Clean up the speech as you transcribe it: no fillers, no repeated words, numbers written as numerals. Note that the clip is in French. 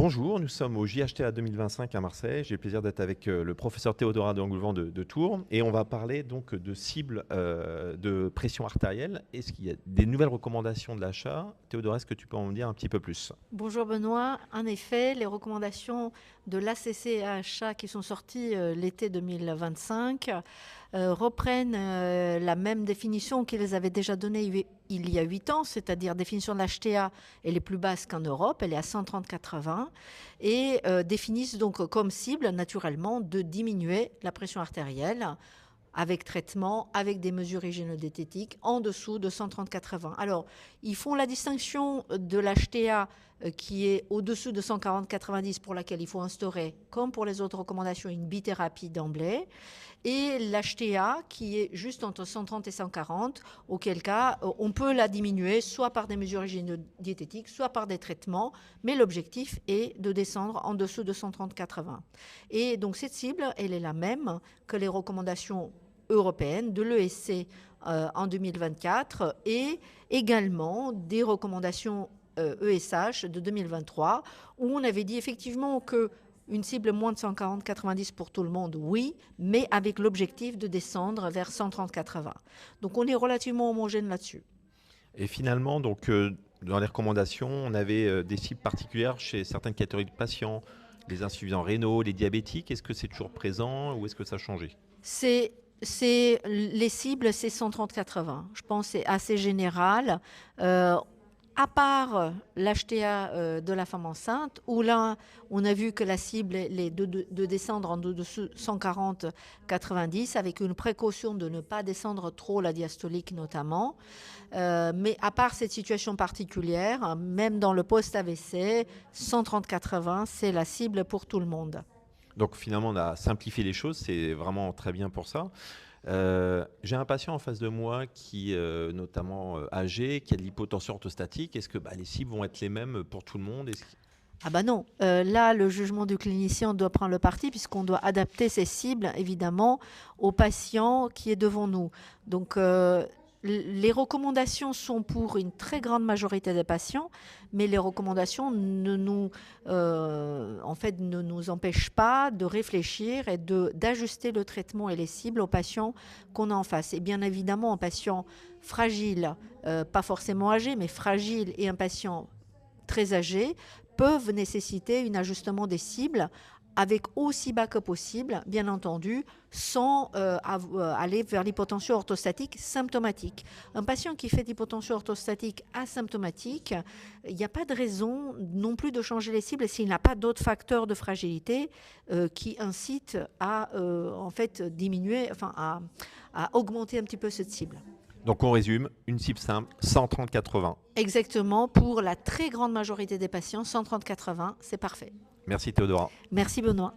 Bonjour, nous sommes au JHTA 2025 à Marseille. J'ai le plaisir d'être avec le professeur Théodora de Angoulevent de Tours et on va parler donc de cibles de pression artérielle. Est-ce qu'il y a des nouvelles recommandations de l'achat? Théodora, est-ce que tu peux en dire un petit peu plus? Bonjour Benoît. En effet, les recommandations de l'ACC-AHA qui sont sorties l'été 2025 reprennent la même définition qu'ils avaient déjà donnée il y a 8 ans, c'est-à-dire définition de l'HTA, elle est plus basse qu'en Europe, elle est à 130/80, et définissent donc comme cible naturellement de diminuer la pression artérielle avec traitement, avec des mesures hygiéno-diététiques en dessous de 130/80. Alors, ils font la distinction de l'HTA qui est au-dessus de 140/90 pour laquelle il faut instaurer, comme pour les autres recommandations, une bithérapie d'emblée, et l'HTA qui est juste entre 130 et 140, auquel cas on peut la diminuer soit par des mesures hygiéno-diététiques, soit par des traitements, mais l'objectif est de descendre en dessous de 130/80. Et donc cette cible, elle est la même que les recommandations européenne de l'ESC en 2024 et également des recommandations ESH de 2023 où on avait dit effectivement que une cible moins de 140/90 pour tout le monde, oui, mais avec l'objectif de descendre vers 130/80. Donc on est relativement homogène là-dessus. Et finalement, donc, dans les recommandations, on avait des cibles particulières chez certaines catégories de patients, les insuffisants rénaux, les diabétiques. Est-ce que c'est toujours présent ou est-ce que ça a changé? Les cibles, c'est 130/80. Je pense que c'est assez général. À part l'HTA de la femme enceinte, où là, on a vu que la cible est de descendre en dessous de 140/90, avec une précaution de ne pas descendre trop la diastolique notamment. Mais à part cette situation particulière, même dans le post-AVC, 130/80, c'est la cible pour tout le monde. Donc finalement, on a simplifié les choses, c'est vraiment très bien pour ça. J'ai un patient en face de moi qui est notamment âgé, qui a de l'hypotension orthostatique. Est-ce que les cibles vont être les mêmes pour tout le monde? Ah bah non, là le jugement du clinicien doit prendre le parti puisqu'on doit adapter ces cibles évidemment au patient qui est devant nous. Donc les recommandations sont pour une très grande majorité des patients, mais les recommandations ne nous empêchent pas de réfléchir et d'ajuster le traitement et les cibles aux patients qu'on a en face. Et bien évidemment, un patient fragile, pas forcément âgé, mais fragile et un patient très âgés peuvent nécessiter un ajustement des cibles avec aussi bas que possible, bien entendu, sans aller vers l'hypotension orthostatique symptomatique. Un patient qui fait l'hypotension orthostatique asymptomatique, il n'y a pas de raison non plus de changer les cibles s'il n'a pas d'autres facteurs de fragilité qui incitent à en fait diminuer, enfin à augmenter un petit peu cette cible. Donc on résume, une cible simple, 130-80. Exactement, pour la très grande majorité des patients, 130/80, c'est parfait. Merci Théodora. Merci Benoît.